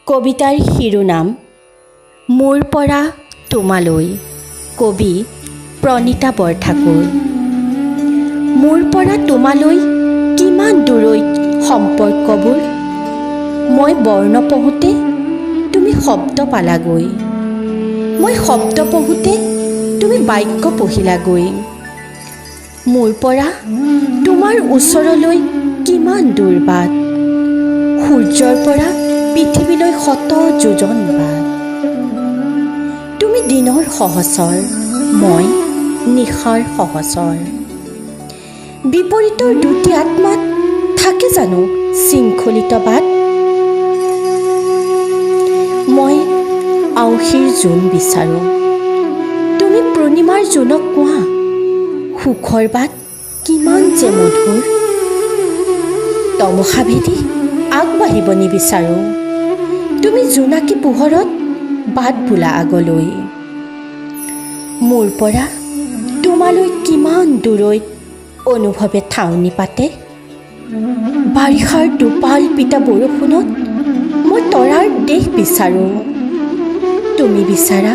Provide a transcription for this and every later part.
কবিতাৰ শিৰোনাম মোৰ পৰা তোমালৈ। কবি প্ৰণীতা বৰঠাকুৰ। মোৰ পৰা তোমালৈ কিমান দূৰৈত সম্পৰ্কবোৰ, মই বৰ্ণ পঢ়োঁতে তুমি শব্দ পালাগৈ, মই শব্দ পঢ়োঁতে তুমি বাক্য পঢ়িলাগৈ। মোৰ পৰা তোমাৰ ওচৰলৈ কিমান দূৰ বাট, সূৰ্যৰ পৰা পৃথিৱীলৈ শত যোজন বাট। তুমি দিনৰ সহচৰ, মই নিশাৰ সহচৰ। বিপৰীতৰ দুটি আত্মাত থাকে জানো শৃংখলিত বাট? মই আউসীৰ জোন বিচাৰোঁ, তুমি পূৰ্ণিমাৰ জোনক কোৱা সুখৰ বাট কিমান যে মধুৰ। তমসা ভেদি আগবাঢ়িব নিবিচাৰোঁ, তুমি জোনাকী পোহৰত বাট বোলা আগলৈ। মোৰ পৰা তোমালৈ কিমান দূৰৈত অনুভৱে ঠাউনি পাতে, বাৰিষাৰ টোপাল পিতা বৰষুণত মই তৰাৰ দেশ বিচাৰোঁ, তুমি বিচাৰা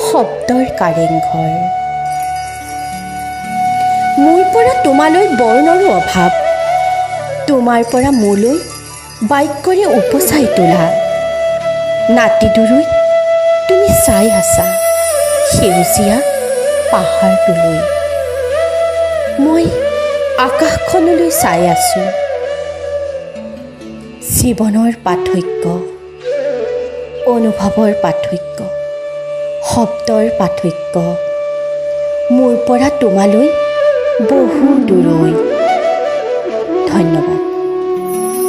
শব্দৰ কাৰেংঘৰ। মোৰ পৰা তোমালৈ বৰ্ণৰো অভাৱ, তোমাৰ পৰা মোলৈ বাক্যৰে উপচাই তোলা। নাতি দূৰৈত তুমি চাই আছা সেউজীয়া পাহাৰটোলৈ, মই আকাশখনলৈ চাই আছোঁ। জীৱনৰ পাৰ্থক্য, অনুভৱৰ পাৰ্থক্য, শব্দৰ পাৰ্থক্য, মোৰ পৰা তোমালৈ বহু দূৰৈত। ধন্যবাদ।